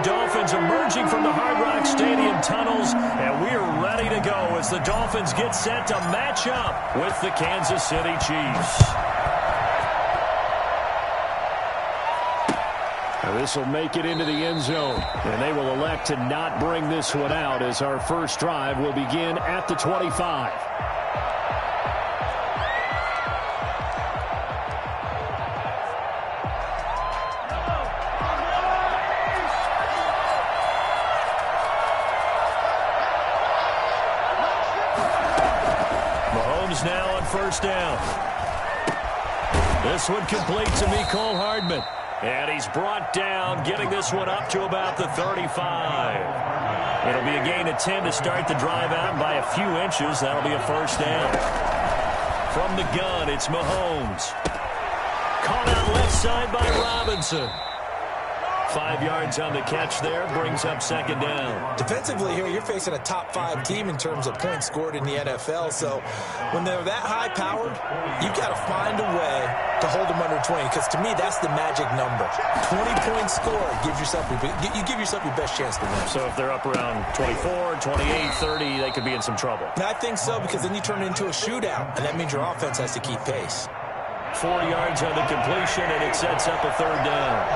Dolphins emerging from the Hard Rock Stadium tunnels, and we're ready to go as the Dolphins get set to match up with the Kansas City Chiefs. This will make it into the end zone, and they will elect to not bring this one out as our first drive will begin at the 25. Now on first down. This one complete to Mecole Hardman. And he's brought down, getting this one up to about the 35. It'll be a gain of 10 to start the drive out by a few inches. That'll be a first down. From the gun, it's Mahomes. Caught out left side by Robinson. 5 yards on the catch there, brings up second down. Defensively here, you're facing a top 5 team in terms of points scored in the NFL. So when they're that high-powered, you've got to find a way to hold them under 20. Because to me, that's the magic number. 20 points scored, you give yourself your best chance to win. So if they're up around 24, 28, 30, they could be in some trouble. And I think so, because then you turn it into a shootout, and that means your offense has to keep pace. 4 yards on the completion, and it sets up a third down.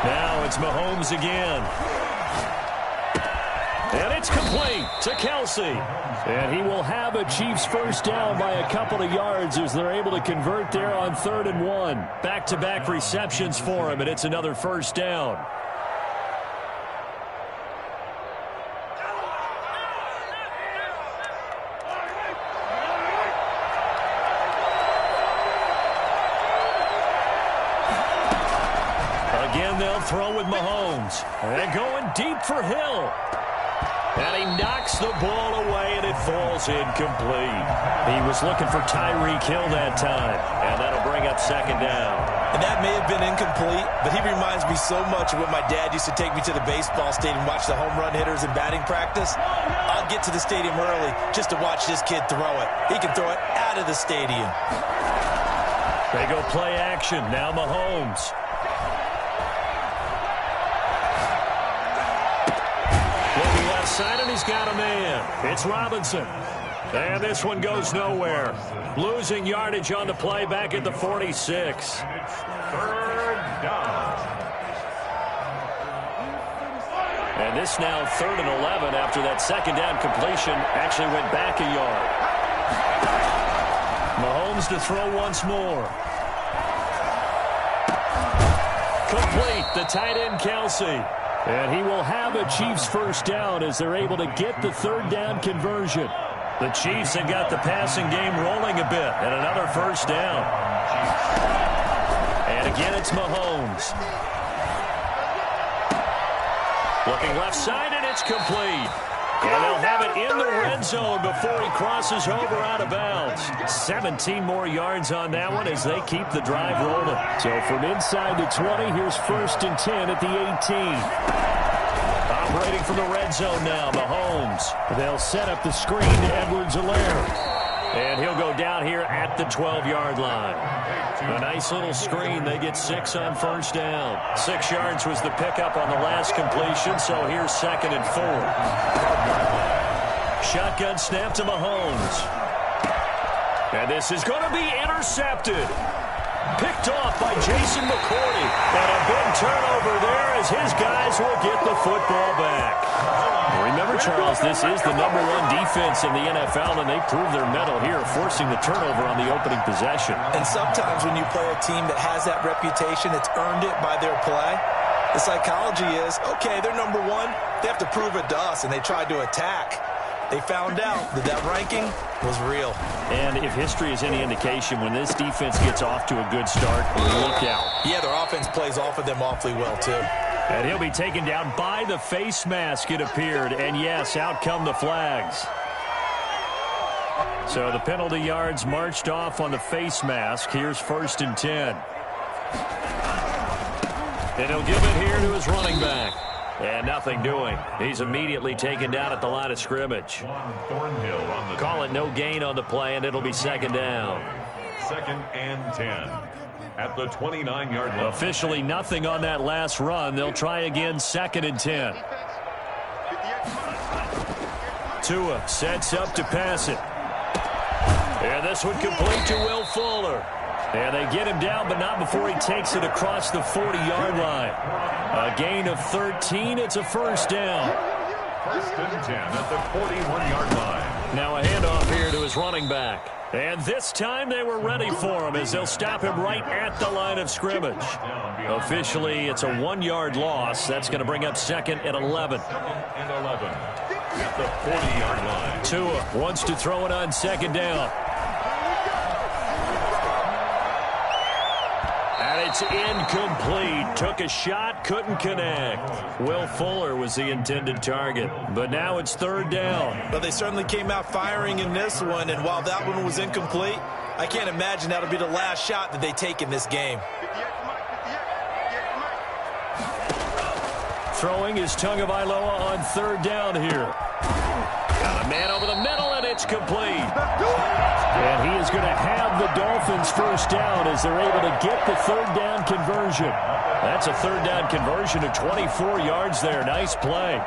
Now it's Mahomes again. And it's complete to Kelsey. And he will have a Chiefs first down by a couple of yards as they're able to convert there on 3rd and 1. Back-to-back receptions for him, and it's another first down. Again, they'll throw with Mahomes. And going deep for Hill. And he knocks the ball away, and it falls incomplete. He was looking for Tyreek Hill that time. And that'll bring up second down. And that may have been incomplete, but he reminds me so much of when my dad used to take me to the baseball stadium and watch the home run hitters in batting practice. I'll get to the stadium early just to watch this kid throw it. He can throw it out of the stadium. They go play action. Now Mahomes. Looking left side, and he's got a man. It's Robinson. And this one goes nowhere. Losing yardage on the play back at the 46. Third down. And this now 3rd and 11 after that second down completion actually went back a yard. Mahomes to throw once more. Complete, the tight end Kelsey. And he will have a Chiefs first down as they're able to get the 3rd down conversion. The Chiefs have got the passing game rolling a bit, and another first down. And again, it's Mahomes. Looking left side, and it's complete. And they'll have it in the red zone before he crosses over out of bounds. 17 more yards on that one as they keep the drive rolling. So from inside the 20, here's 1st and 10 at the 18. Operating from the red zone now, Mahomes. They'll set up the screen to Edwards-Helaire. And he'll go down here at the 12-yard line. A nice little screen. They get 6 on first down. 6 yards was the pickup on the last completion, so here's 2nd and 4. Shotgun snap to Mahomes. And this is going to be intercepted. Picked off by Jason McCourty. And a big turnover there as his guys will get the football back. Remember, Charles, this is the #1 defense in the NFL, and they prove their mettle here, forcing the turnover on the opening possession. And sometimes when you play a team that has that reputation, it's earned it by their play. The psychology is, okay, they're #1. They have to prove it to us, and they tried to attack. They found out that that ranking was real. And if history is any indication, when this defense gets off to a good start, look out. Yeah, their offense plays off of them awfully well, too. And he'll be taken down by the face mask, it appeared. And, yes, out come the flags. So the penalty yards marched off on the face mask. Here's 1st and 10. And he'll give it here to his running back. And nothing doing. He's immediately taken down at the line of scrimmage. Call it no gain on the play, and it'll be 2nd down. 2nd and 10. at the 29-yard line. Officially nothing on that last run. They'll try again, 2nd and 10. Tua sets up to pass it. And this one complete to Will Fuller. And they get him down, but not before he takes it across the 40-yard line. A gain of 13. It's a first down. 1st and 10 at the 41-yard line. Now a handoff here to his running back. And this time they were ready for him as they'll stop him right at the line of scrimmage. Officially, it's a 1-yard loss. That's going to bring up 2nd and 11. 2nd and 11 at the 40-yard line. Tua wants to throw it on 2nd down. And it's incomplete. Took a shot, couldn't connect. Will Fuller was the intended target. But now it's 3rd down. Well, they certainly came out firing in this one, and while that one was incomplete, I can't imagine that'll be the last shot that they take in this game. Throwing is Tagovailoa on 3rd down here. Got a man over the middle, and it's complete. And he is going to have the Dolphins first down as they're able to get the 3rd down conversion. That's a 3rd down conversion of 24 yards there. Nice play.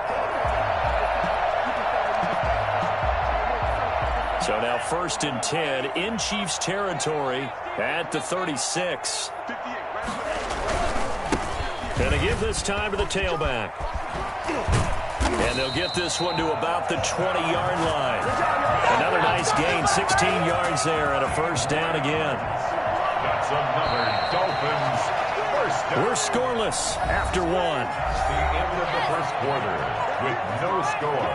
So now 1st and 10 in Chiefs territory at the 36. Going to give this time to the tailback. And they'll get this one to about the 20-yard line. Another nice gain, 16 yards there, and a first down again. That's another Dolphins first down. We're scoreless after 1. It's the end of the 1st quarter with no score.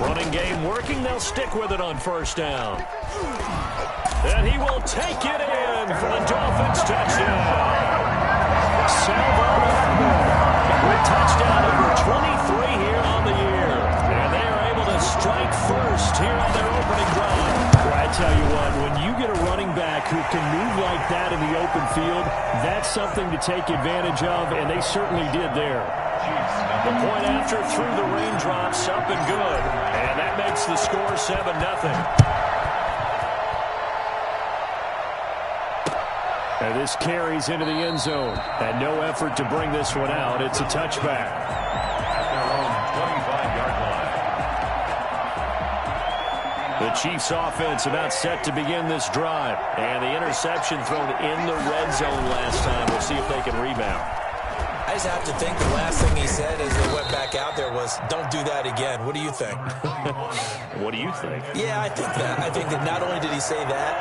Running game working. They'll stick with it on 1st down. And he will take it in for the Dolphins touchdown. With touchdown number 23 here on the year. And they are able to strike first here on their opening drive. Well, I tell you what, when you get a running back who can move like that in the open field, that's something to take advantage of, and they certainly did there. The point after through the raindrops, up and good. And that makes the score 7-0. And this carries into the end zone. And no effort to bring this one out. It's a touchback. At their own 25-yard line. The Chiefs offense about set to begin this drive. And the interception thrown in the red zone last time. We'll see if they can rebound. I just have to think the last thing he said as they went back out there was, don't do that again. What do you think? What do you think? Yeah, I think that. I think that not only did he say that,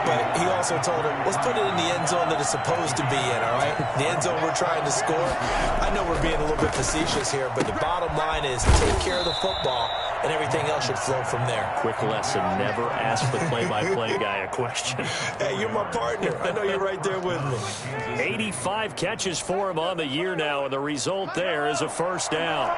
but he also told him, let's put it in the end zone that it's supposed to be in, all right? The end zone we're trying to score. I know we're being a little bit facetious here, but the bottom line is take care of the football, and everything else should flow from there. Quick lesson, never ask the play-by-play guy a question. Hey, you're my partner. I know you're right there with me. 85 catches for him on the year now, and the result there is a first down.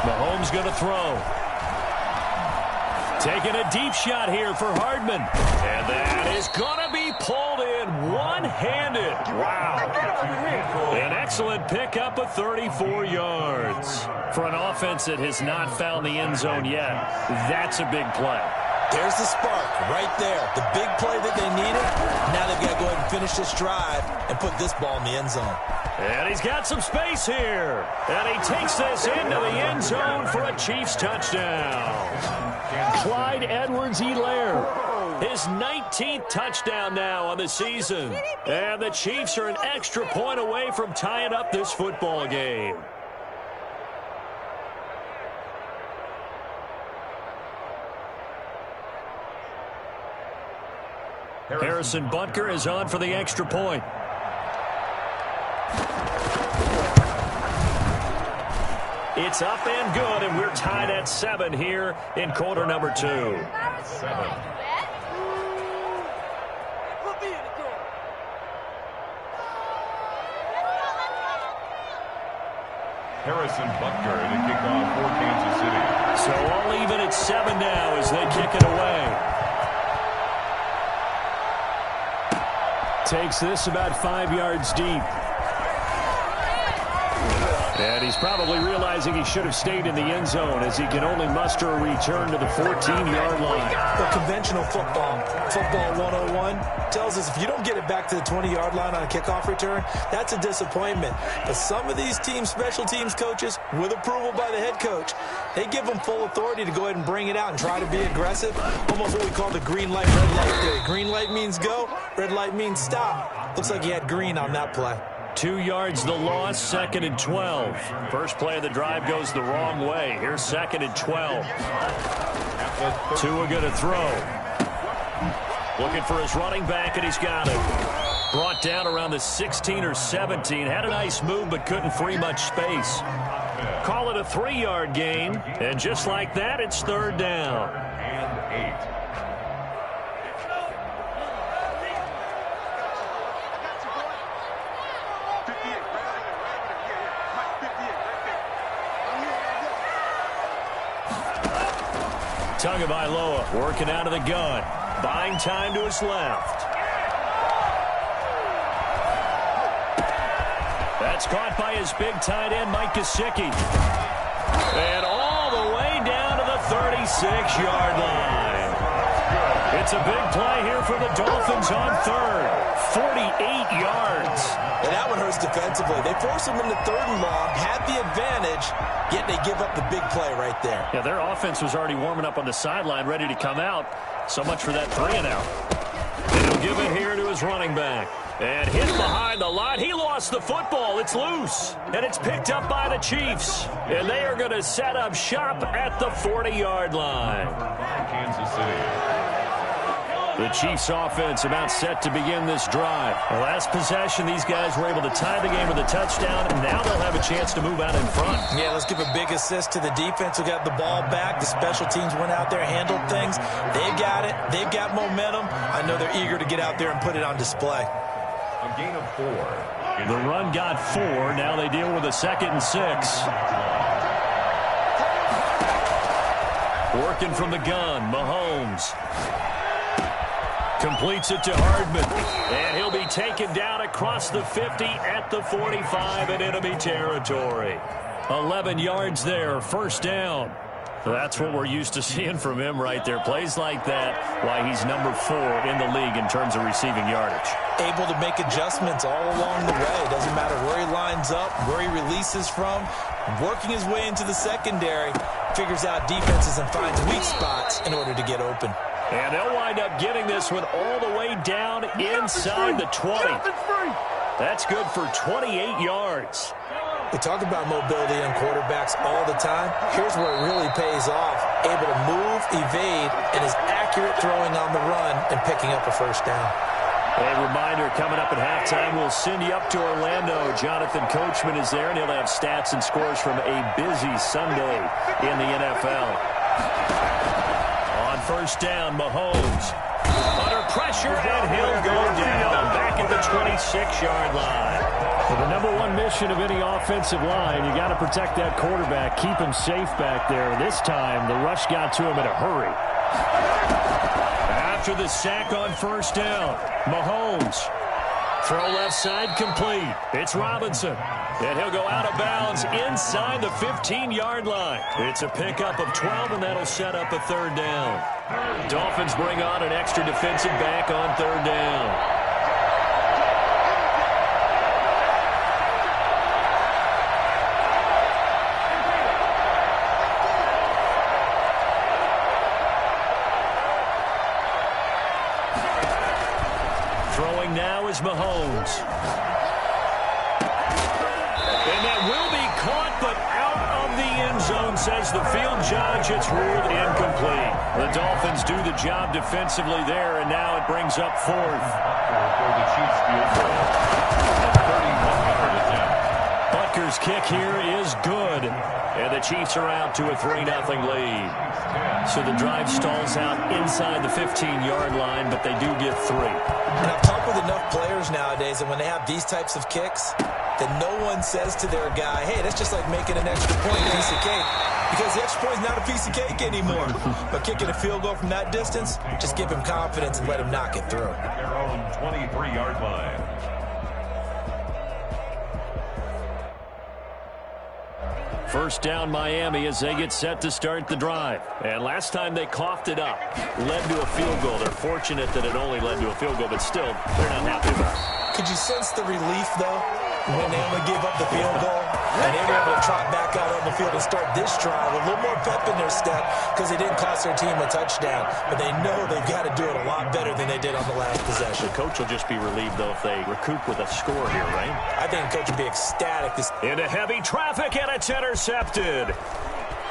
Mahomes going to throw. Taking a deep shot here for Hardman. And that is going to be pulled in one-handed. Wow. An excellent pickup of 34 yards. For an offense that has not found the end zone yet, that's a big play. There's the spark right there. The big play that they needed. Now they've got to go ahead and finish this drive and put this ball in the end zone. And he's got some space here. And he takes this into the end zone for a Chiefs touchdown. Clyde Edwards-Helaire, his 19th touchdown now on the season. And the Chiefs are an extra point away from tying up this football game. Harrison Butker is on for the extra point. It's up and good, and we're tied at 7 here in quarter number 2. 7. Harrison Butker to kick off for Kansas City. So all even at 7 now as they kick it away. Takes this about 5 yards deep. And he's probably realizing he should have stayed in the end zone as he can only muster a return to the 14-yard line. Well, conventional football 101, tells us if you don't get it back to the 20-yard line on a kickoff return, that's a disappointment. But some of these teams, special teams coaches, with approval by the head coach, they give them full authority to go ahead and bring it out and try to be aggressive. Almost what we call the green light, red light theory. Green light means go, red light means stop. Looks like he had green on that play. 2 yards the loss, 2nd and 12. First play of the drive goes the wrong way. Here's 2nd and 12. Tua going to throw. Looking for his running back, and he's got it. Brought down around the 16 or 17. Had a nice move, but couldn't free much space. Call it a 3-yard gain, and just like that, it's 3rd down. And 8. Tagovailoa working out of the gun. Buying time to his left. That's caught by his big tight end, Mike Gesicki. And all the way down to the 36-yard line. It's a big play here for the Dolphins on 3rd. 48 yards. And that one hurts defensively. They force him into 3rd and long, had the advantage, yet they give up the big play right there. Yeah, their offense was already warming up on the sideline, ready to come out. So much for that 3-and-out. And he'll give it here to his running back. And hit behind the line. He lost the football. It's loose. And it's picked up by the Chiefs. And they are going to set up shop at the 40-yard line. Kansas City. The Chiefs offense about set to begin this drive. The last possession, these guys were able to tie the game with a touchdown, and now they'll have a chance to move out in front. Yeah, let's give a big assist to the defense who got the ball back. The special teams went out there, handled things. They've got it. They've got momentum. I know they're eager to get out there and put it on display. A gain of 4. The run got 4. Now they deal with a 2nd and 6. Working from the gun, Mahomes. Completes it to Hardman. And he'll be taken down across the 50 at the 45 in enemy territory. 11 yards there, 1st down. That's what we're used to seeing from him right there. Plays like that, why he's number 4 in the league in terms of receiving yardage. Able to make adjustments all along the way. Doesn't matter where he lines up, where he releases from. Working his way into the secondary, figures out defenses and finds weak spots in order to get open. And they'll wind up getting this one all the way down inside the 20. That's good for 28 yards. We talk about mobility on quarterbacks all the time. Here's where it really pays off. Able to move, evade, and is accurate throwing on the run and picking up a 1st down. A reminder, coming up at halftime, we'll send you up to Orlando. Jonathan Coachman is there, and he'll have stats and scores from a busy Sunday in the NFL. On 1st down, Mahomes. Under pressure, and he'll go down back at the 26-yard line. Well, the number 1 mission of any offensive line, you got to protect that quarterback, keep him safe back there. This time, the rush got to him in a hurry. After the sack on 1st down, Mahomes. Throw left side complete. It's Robinson. And he'll go out of bounds inside the 15-yard line. It's a pickup of 12, and that'll set up a 3rd down. Dolphins bring on an extra defensive back on 3rd down. Throwing now is Mahomes. And that will be caught, but out of the end zone, says the field judge. It's ruled incomplete. The Dolphins do the job defensively there, and now it brings up 4th. For the Chiefs field goal. 31-yard attempt. Butker's kick here is good. And the Chiefs are out to a 3-0 lead. So the drive stalls out inside the 15-yard line, but they do get 3. And I've talked with enough players nowadays that when they have these types of kicks, that no one says to their guy, hey, that's just like making an extra point piece of cake. Because the extra point is not a piece of cake anymore. But kicking a field goal from that distance, just give him confidence and let him knock it through. Their own 23-yard line. First down Miami as they get set to start the drive. And last time they coughed it up, led to a field goal. They're fortunate that it only led to a field goal, but still, they're not happy about it. Could you sense the relief, though, when they only gave up the field goal? And they were able to trot back out on the field and start this drive with a little more pep in their step because they didn't cost their team a touchdown. But they know they've got to do it a lot better than they did on the last possession. The coach will just be relieved, though, if they recoup with a score here, right? I think the coach will be ecstatic. Into heavy traffic, and it's intercepted.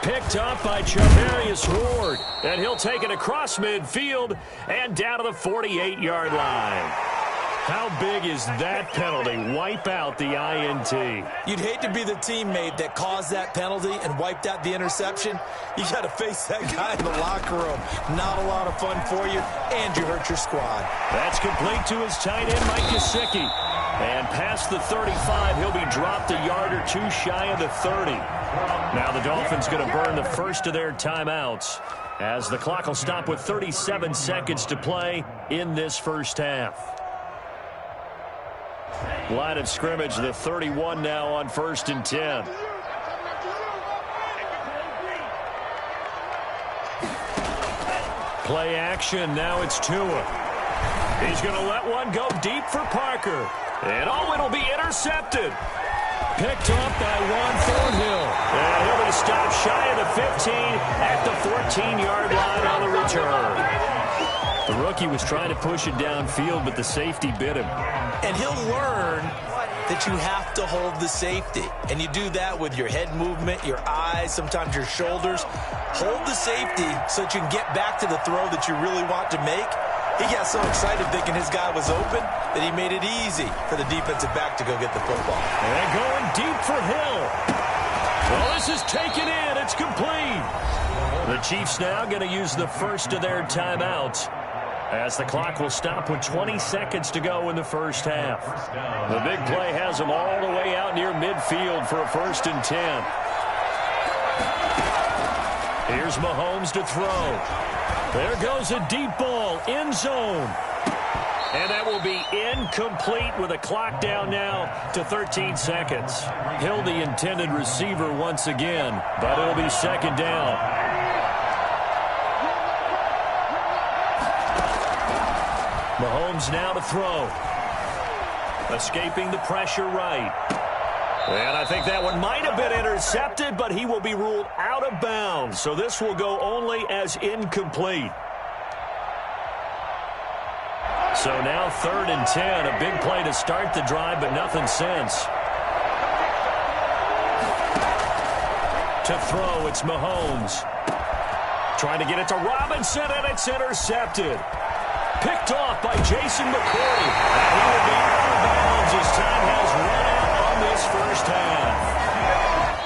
Picked up by Charvarius Ward. And he'll take it across midfield and down to the 48-yard line. How big is that penalty? Wipe out the INT. You'd hate to be the teammate that caused that penalty and wiped out the interception. You got to face that guy in the locker room. Not a lot of fun for you, and you hurt your squad. That's complete to his tight end, Mike Gesicki. And past the 35, he'll be dropped a yard or two shy of the 30. Now the Dolphins going to burn the first of their timeouts as the clock will stop with 37 seconds to play in this first half. Line of scrimmage, the 31 now on 1st and 10. Play action, now it's Tua. He's going to let one go deep for Parker. And it'll be intercepted. Picked up by Juan Thornhill. And he'll be stopped shy of the 15 at the 14-yard line on the return. The rookie was trying to push it downfield, but the safety bit him. And he'll learn that you have to hold the safety. And you do that with your head movement, your eyes, sometimes your shoulders. Hold the safety so that you can get back to the throw that you really want to make. He got so excited thinking his guy was open that he made it easy for the defensive back to go get the football. And going deep for Hill. Well, this is taken in. It's complete. The Chiefs now going to use the first of their timeouts as the clock will stop with 20 seconds to go in the first half. The big play has them all the way out near midfield for a 1st and 10. Here's Mahomes to throw. There goes a deep ball, end zone. And that will be incomplete with a clock down now to 13 seconds. Hill the intended receiver once again, but it'll be 2nd down. Mahomes now to throw. Escaping the pressure right. And I think that one might have been intercepted, but he will be ruled out of bounds. So this will go only as incomplete. So now 3rd and 10. A big play to start the drive, but nothing since. To throw, it's Mahomes. Trying to get it to Robinson, and it's intercepted. Picked off by Jason McCourty. And he will be out of bounds as time has run out on this first half.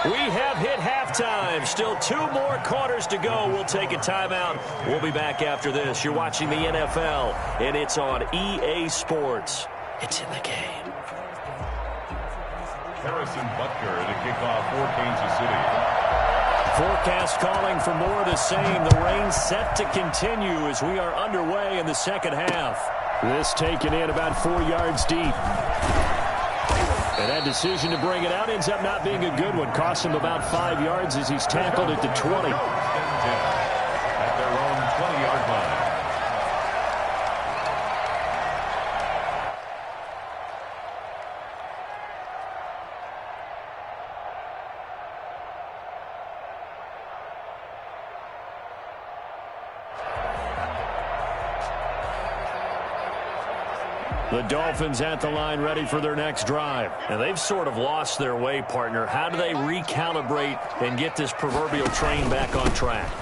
We have hit halftime. Still 2 more quarters to go. We'll take a timeout. We'll be back after this. You're watching the NFL, and it's on EA Sports. It's in the game. Harrison Butker to kick off for Kansas City. Forecast calling for more of the same. The rain set to continue as we are underway in the second half. This taken in about 4 yards deep. And that decision to bring it out ends up not being a good one. Cost him about 5 yards as he's tackled at the 20. At their own 20-yard line. The Dolphins at the line ready for their next drive. And they've sort of lost their way, partner. How do they recalibrate and get this proverbial train back on track?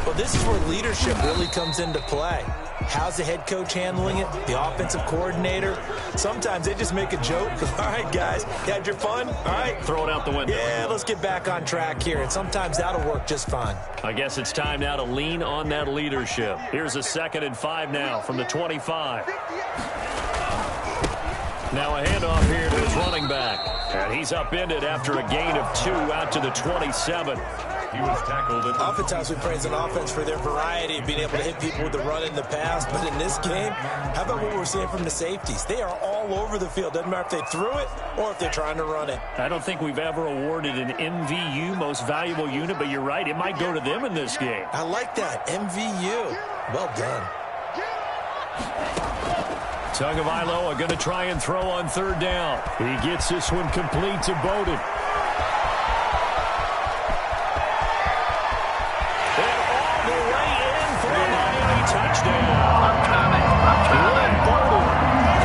Well, this is where leadership really comes into play. How's the head coach handling it? The offensive coordinator? Sometimes they just make a joke. All right, guys, you had your fun? All right. Throw it out the window. Yeah, let's get back on track here. And sometimes that'll work just fine. I guess it's time now to lean on that leadership. Here's a 2nd and 5 now from the 25. Now a handoff here to his running back. And he's upended after a gain of 2 out to the 27. He was tackled. Oftentimes we praise an offense for their variety of being able to hit people with the run in the pass. But in this game, how about what we're seeing from the safeties? They are all over the field. Doesn't matter if they threw it or if they're trying to run it. I don't think we've ever awarded an MVU, most valuable unit, but you're right. It might go to them in this game. I like that. MVU. Well done. Tagovailoa going to try and throw on third down. He gets this one complete to Bowden. And all the way in for a Miami touchdown. Will Bowden,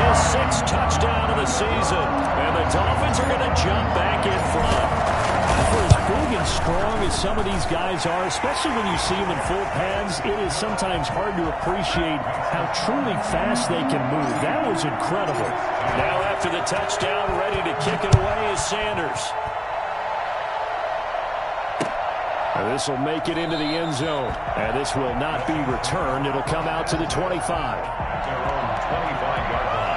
his 6th touchdown of the season. And the Dolphins are going to jump back in front. For as big and strong as some of these guys are, especially when you see them in full pads, it is sometimes hard to appreciate how truly fast they can move. That was incredible. Now after the touchdown, ready to kick it away is Sanders. And this will make it into the end zone. And this will not be returned. It'll come out to the 25. Their own 25-yard line.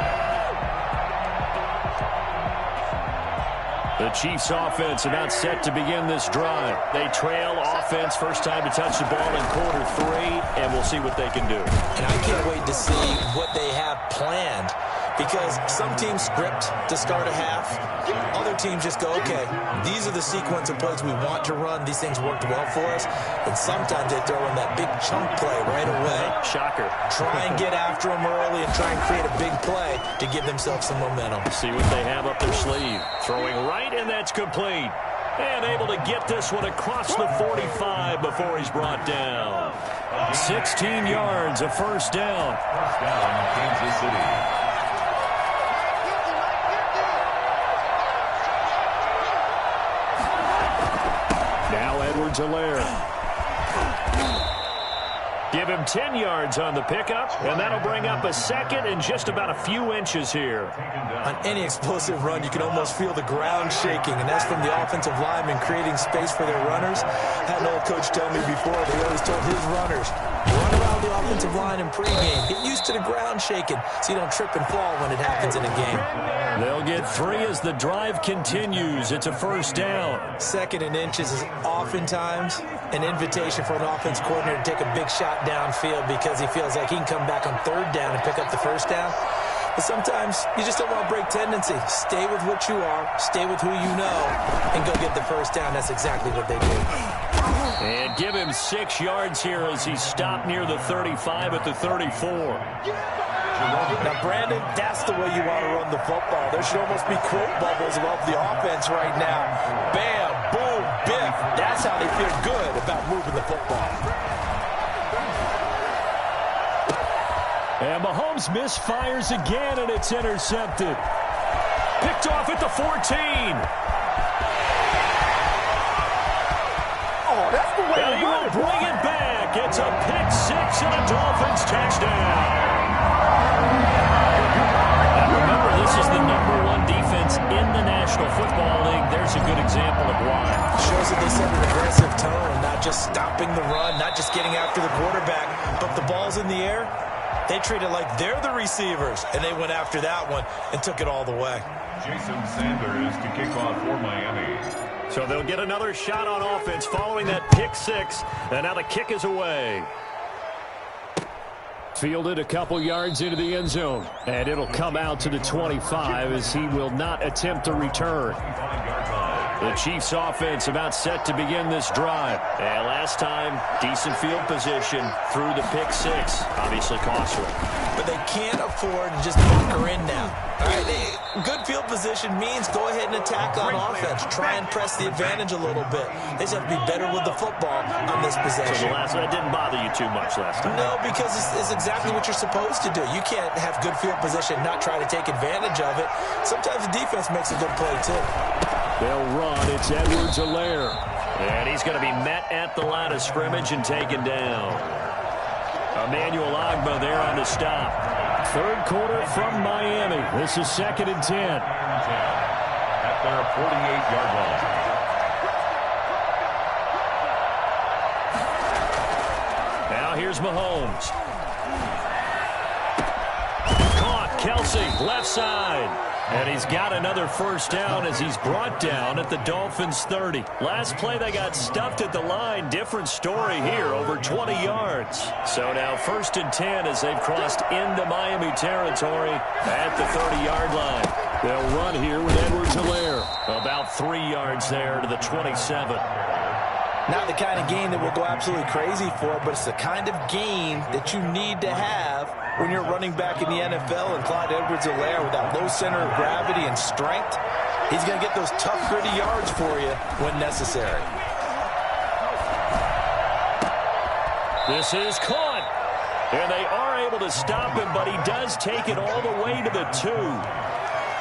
The Chiefs offense about set to begin this drive. They trail offense, first time to touch the ball in quarter 3, and we'll see what they can do. And I can't wait to see what they have planned, because some teams script to start a half. Other teams just go, okay, these are the sequence of plays we want to run. These things worked well for us. And sometimes they throw in that big chunk play right away. Shocker. Try and get after them early and try and create a big play to give themselves some momentum. See what they have up their sleeve. Throwing right, and that's complete. And able to get this one across the 45 before he's brought down. 16 yards, a first down. First down, Kansas City. Now Edwards-Helaire. Give him 10 yards on the pickup, and that'll bring up a second and just about a few inches here. On any explosive run, you can almost feel the ground shaking, and that's from the offensive linemen creating space for their runners. I had an old coach tell me before, they always told his runners, run around the offensive line in pregame. Get used to the ground shaking so you don't trip and fall when it happens in a game. They'll get 3 as the drive continues. It's a first down. 2nd and inches is oftentimes an invitation for an offense coordinator to take a big shot downfield because he feels like he can come back on 3rd down and pick up the first down. But sometimes you just don't want to break tendency. Stay with what you are, stay with who you know, and go get the first down. That's exactly what they do. And give him 6 yards here as he's stopped near the 35 at the 34. Now, Brandon, that's the way you want to run the football. There should almost be quote bubbles above the offense right now. Bam, boom, biff. That's how they feel good about moving the football. And Mahomes misfires again, and it's intercepted. Picked off at the 14. Oh, that's the way And he will bring it back. It's a pick 6 and a Dolphins touchdown. And remember, this is the #1 defense in the National Football League. There's a good example of why. Shows that they set an aggressive tone, not just stopping the run, not just getting after the quarterback, but the ball's in the air. They treat it like they're the receivers, and they went after that one and took it all the way. Jason Sanders to kick off for Miami. So they'll get another shot on offense following that pick 6, and now the kick is away. Fielded a couple yards into the end zone, and it'll come out to the 25 as he will not attempt to return. The Chiefs offense about set to begin this drive. And last time, decent field position through the pick 6. Obviously costly. But they can't afford to just bunker in now. All right, good field position means go ahead and attack on offense. Try and press the advantage a little bit. They just have to be better with the football on this possession. So that didn't bother you too much last time? No, because it's exactly what you're supposed to do. You can't have good field position, not try to take advantage of it. Sometimes the defense makes a good play, too. They'll run. It's Edwards-Helaire. And he's going to be met at the line of scrimmage and taken down. Emmanuel Ogbah there on the stop. 3rd quarter from Miami. This is 2nd and 10. At their 48-yard line. Now here's Mahomes. Caught. Kelsey, left side. And he's got another first down as he's brought down at the Dolphins' 30. Last play they got stuffed at the line. Different story here, over 20 yards. So now 1st and 10 as they've crossed into Miami territory at the 30-yard line. They'll run here with Edwards-Helaire. About 3 yards there to the 27. Not the kind of game that we'll go absolutely crazy for, but it's the kind of game that you need to have when you're running back in the NFL. And Clyde Edwards-Helaire, with that low center of gravity and strength, he's going to get those tough, gritty yards for you when necessary. This is caught. And they are able to stop him, but he does take it all the way to the 2.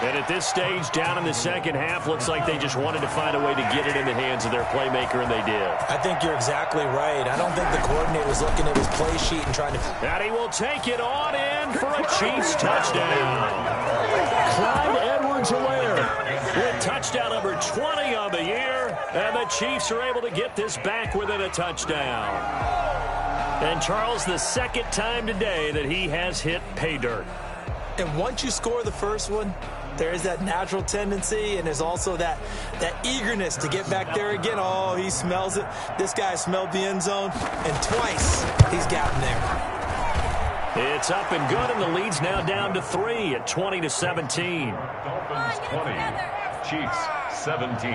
And at this stage, down in the second half, looks like they just wanted to find a way to get it in the hands of their playmaker, and they did. I think you're exactly right. I don't think the coordinator was looking at his play sheet and trying to... And he will take it on in for a Chiefs touchdown. Clyde Edwards-Helaire with touchdown number 20 on the year, and the Chiefs are able to get this back within a touchdown. And Charles, the second time today that he has hit pay dirt. And once you score the first one, there is that natural tendency, and there's also that eagerness to get back there again. Oh, he smells it. This guy smelled the end zone, and twice he's gotten there. It's up and good, and the lead's now down to 3 at 20-17. Dolphins 20, Chiefs 17.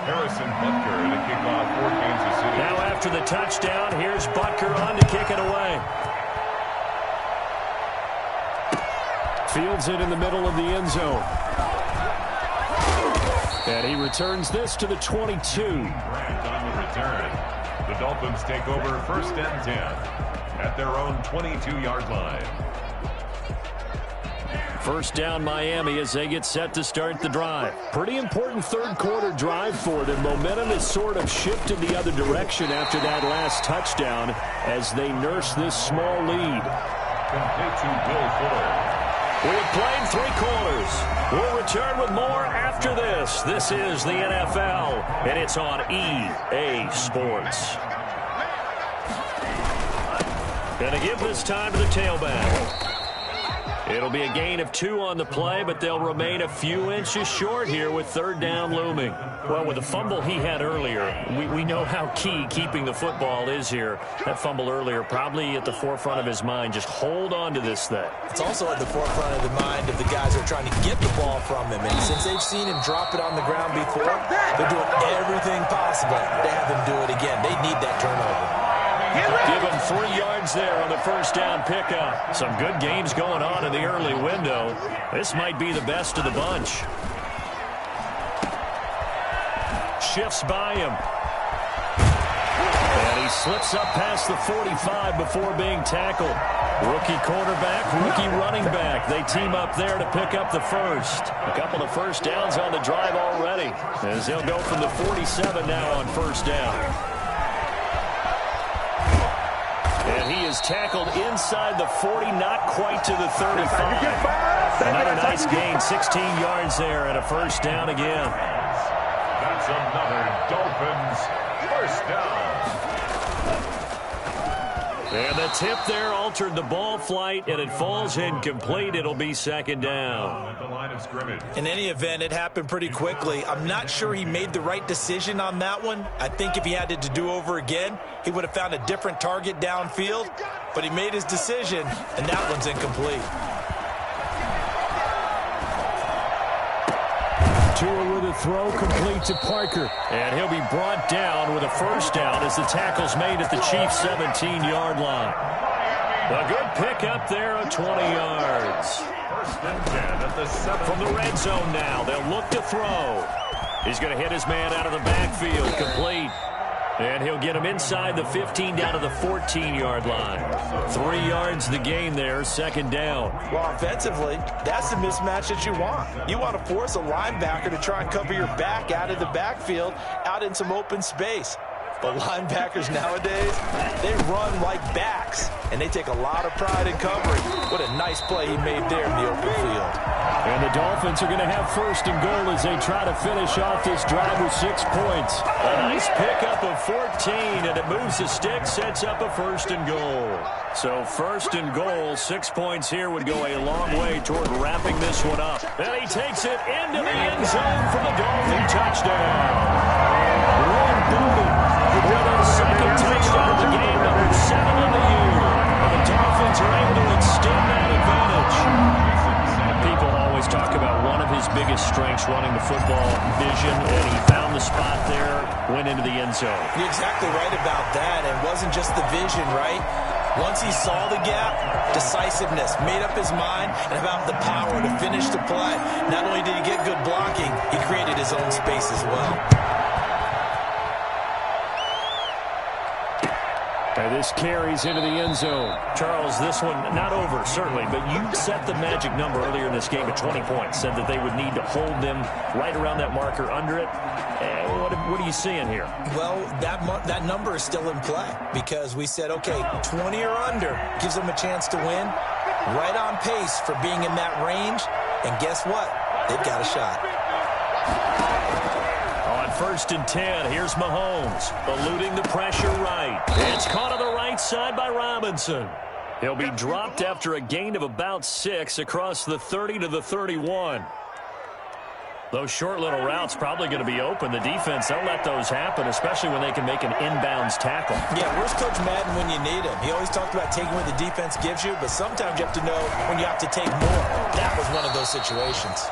Harrison Butker to kick off for Kansas City. Now after the touchdown, here's Butker on to kick it away. Fields it in the middle of the end zone. And he returns this to the 22. Grant on the return. The Dolphins take over 1st and 10 at their own 22-yard line. First down Miami as they get set to start the drive. Pretty important third quarter drive for them. Momentum has sort of shifted the other direction after that last touchdown as they nurse this small lead. Complete to Will Fuller. We've played 3 quarters. We'll return with more after this. This is the NFL, and it's on EA Sports. Gonna give this time to the tailback. It'll be a gain of 2 on the play, but they'll remain a few inches short here with 3rd down looming. Well, with the fumble he had earlier, we know how key keeping the football is here. That fumble earlier probably at the forefront of his mind. Just hold on to this thing. It's also at the forefront of the mind of the guys who are trying to get the ball from him. And since they've seen him drop it on the ground before, they're doing everything possible to have him do it again. They need that turnover. Give him 3 yards there on the first down pickup. Some good games going on in the early window. This might be the best of the bunch. Shifts by him. And he slips up past the 45 before being tackled. Rookie quarterback, rookie running back. They team up there to pick up the first. A couple of first downs on the drive already, as they'll go from the 47 now on first down. And he is tackled inside the 40, not quite to the 35. Another nice gain, 16 yards there, and a first down again. That's another Dolphins first down. And the tip there altered the ball flight, and it falls incomplete. It'll be 2nd down. At the line of scrimmage. In any event, it happened pretty quickly. I'm not sure he made the right decision on that one. I think if he had it to do over again, he would have found a different target downfield. But he made his decision, and that one's incomplete. Tua with a throw complete to Parker. And he'll be brought down with a first down as the tackle's made at the Chiefs' 17-yard line. A good pickup there of 20 yards. 1st and 10 at the 7. From the red zone now, they'll look to throw. He's going to hit his man out of the backfield, complete. And he'll get him inside the 15 down to the 14-yard line. 3 yards the gain there, 2nd down. Well, offensively, that's the mismatch that you want. You want to force a linebacker to try and cover your back out of the backfield, out in some open space. But linebackers nowadays, they run like backs. and they take a lot of pride in covering. What a nice play he made there in the open field. And the Dolphins are going to have first and goal as they try to finish off this drive with 6 points. A nice pickup of 14, and it moves the stick, sets up a first and goal. So first and goal, 6 points here would go a long way toward wrapping this one up. And he takes it into the end zone for the Dolphin touchdown. Ron Bowden with his second touchdown of the game, number 7 of the year. And the Dolphins are able to extend that advantage. People always talk about one of his biggest strengths running the football, vision, and he found the spot there, went into the end zone. You're exactly right about that. It wasn't just the vision, right? Once he saw the gap, decisiveness, made up his mind, and about the power to finish the play. Not only did he get good blocking, he created his own space as well. And this carries into the end zone. Charles, this one not over, certainly, but you set the magic number earlier in this game at 20 points, said that they would need to hold them right around that marker under it. What are you seeing here? Well, that number is still in play because we said, okay, 20 or under gives them a chance to win. Right on pace for being in that range. And guess what? They've got a shot. On first and 10, here's Mahomes, eluding the pressure right. It's caught on the right side by Robinson. He'll be dropped after a gain of about 6 across the 30 to the 31. Those short little routes probably going to be open. The defense, they'll let those happen, especially when they can make an inbounds tackle. Yeah, where's Coach Madden when you need him? He always talked about taking what the defense gives you, but sometimes you have to know when you have to take more. That was one of those situations.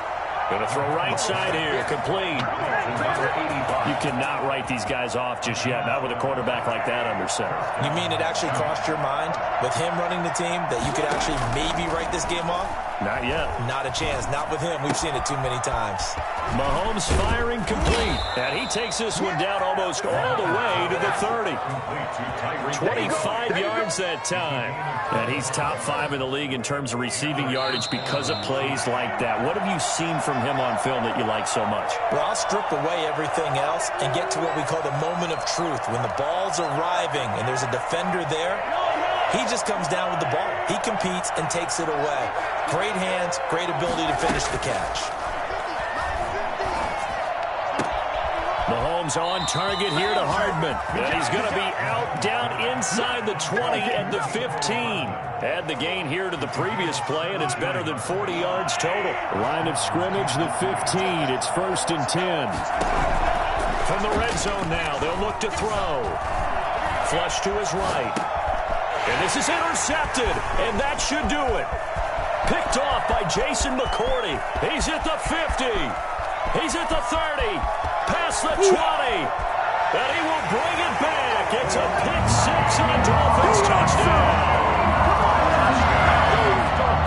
Going to throw right side here, complete. You cannot write these guys off just yet, not with a quarterback like that under center. You mean it actually crossed your mind with him running the team that you could actually maybe write this game off? Not yet. Not a chance. Not with him. We've seen it too many times. Mahomes firing complete. And he takes this one down almost all the way to the 30. 25 yards that time. And he's top 5 in the league in terms of receiving yardage because of plays like that. What have you seen from him on film that you like so much? Well, I'll strip away everything else and get to what we call the moment of truth. When the ball's arriving and there's a defender there, he just comes down with the ball. He competes and takes it away. Great hands, great ability to finish the catch. Mahomes on target here to Hardman. And he's going to be out down inside the 20 at the 15. Add the gain here to the previous play, and it's better than 40 yards total. Line of scrimmage, the 15. It's first and 10. From the red zone now, they'll look to throw. Flush to his right. And this is intercepted, and that should do it. Picked off by Jason McCourty. He's at the 50. He's at the 30. Past the 20. And he will bring it back. It's a pick 6 and a Dolphins touchdown.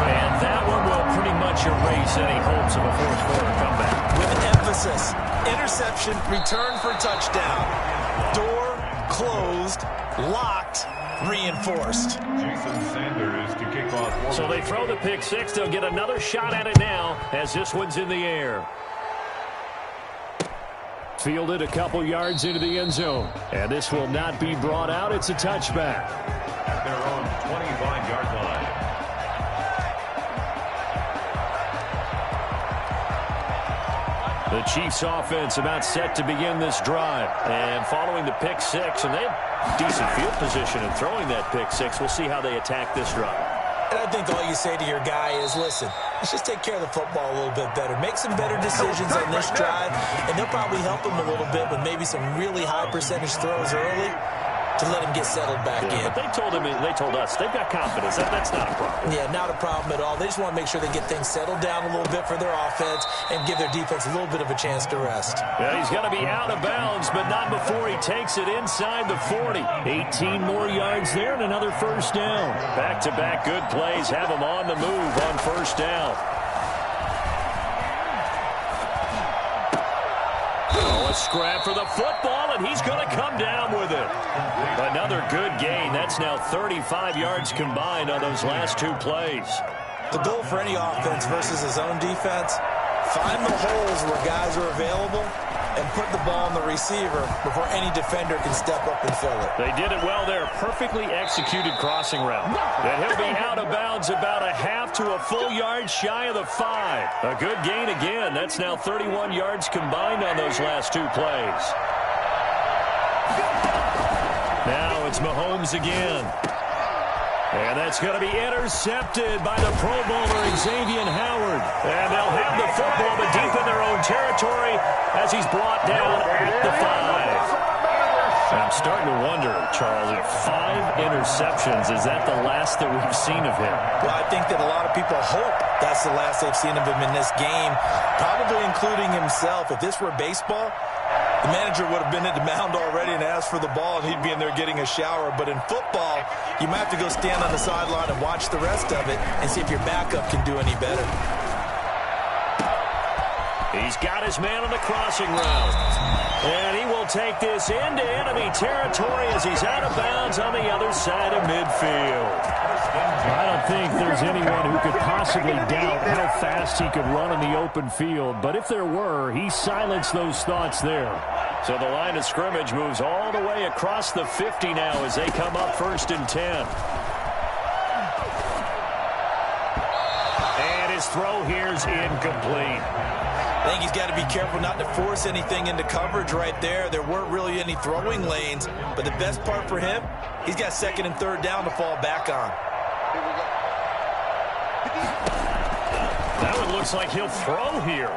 And that one will pretty much erase any hopes of a fourth quarter comeback. With emphasis, interception, return for touchdown. Door closed, locked, reinforced. Jason Sanders to kick off. So they throw the pick 6. They'll get another shot at it now as this one's in the air. Fielded a couple yards into the end zone. And this will not be brought out. It's a touchback. At their own 25-yard line. The Chiefs offense about set to begin this drive. And following the pick 6, and they have decent field position in throwing that pick 6. We'll see how they attack this drive. And I think all you say to your guy is, listen, let's just take care of the football a little bit better. Make some better decisions on this drive, and they'll probably help him a little bit with maybe some really high percentage throws early to let him get settled back in. But they told us they've got confidence. That's not a problem. Yeah, not a problem at all. They just want to make sure they get things settled down a little bit for their offense and give their defense a little bit of a chance to rest. Yeah, he's going to be out of bounds, but not before he takes it inside the 40. 18 more yards there and another first down. Back-to-back good plays have him on the move on first down. Oh, a scrap for the football, and he's going to come down with it. Another good gain. That's now 35 yards combined on those last 2 plays. The goal for any offense versus his own defense, find the holes where guys are available and put the ball on the receiver before any defender can step up and fill it. They did it well there. Perfectly executed crossing route. And he'll be out of bounds about a half to a full yard shy of the 5. A good gain again. That's now 31 yards combined on those last 2 plays. Now it's Mahomes again. And that's going to be intercepted by the Pro Bowler Xavier Howard. And they'll have the football, but deep in their own territory as he's brought down at the 5. I'm starting to wonder, Charles, if 5 interceptions, is that the last that we've seen of him? Well, I think that a lot of people hope that's the last they've seen of him in this game, probably including himself. If this were baseball, the manager would have been at the mound already and asked for the ball, and he'd be in there getting a shower. But in football, you might have to go stand on the sideline and watch the rest of it and see if your backup can do any better. He's got his man on the crossing route. And he will take this into enemy territory as he's out of bounds on the other side of midfield. I don't think there's anyone who could possibly doubt how fast he could run in the open field. But if there were, he silenced those thoughts there. So the line of scrimmage moves all the way across the 50 now as they come up 1st and 10. And his throw here's incomplete. I think he's got to be careful not to force anything into coverage right there. There weren't really any throwing lanes, but the best part for him, he's got 2nd and 3rd down to fall back on. That one looks like he'll throw here.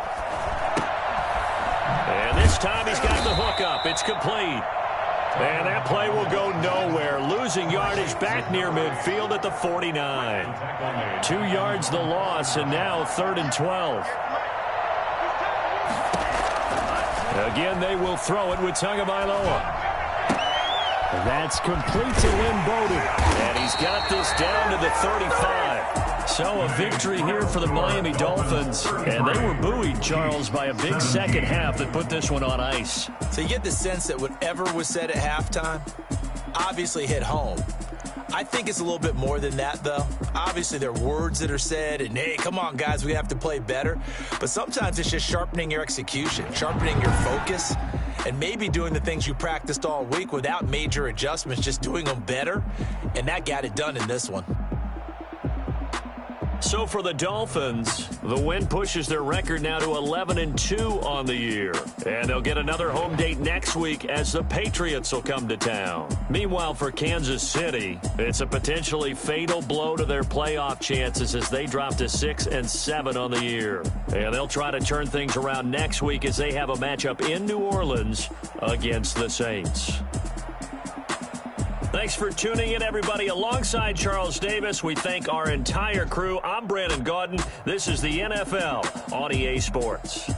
And this time he's got the hook up. It's complete. And that play will go nowhere. Losing yardage back near midfield at the 49. 2 yards the loss, and now 3rd and 12. Again, they will throw it with Tagovailoa. That's complete to Lynn Bowden. And he's got this down to the 35. So a victory here for the Miami Dolphins. And they were buoyed, Charles, by a big second half that put this one on ice. So you get the sense that whatever was said at halftime obviously hit home. I think it's a little bit more than that, though. Obviously, there are words that are said, and, hey, come on, guys, we have to play better. But sometimes it's just sharpening your execution, sharpening your focus, and maybe doing the things you practiced all week without major adjustments, just doing them better. And that got it done in this one. So for the Dolphins, the win pushes their record now to 11-2 on the year. And they'll get another home date next week as the Patriots will come to town. Meanwhile, for Kansas City, it's a potentially fatal blow to their playoff chances as they drop to 6-7 on the year. And they'll try to turn things around next week as they have a matchup in New Orleans against the Saints. Thanks for tuning in, everybody. Alongside Charles Davis, we thank our entire crew. I'm Brandon Gaudin. This is the NFL on EA Sports.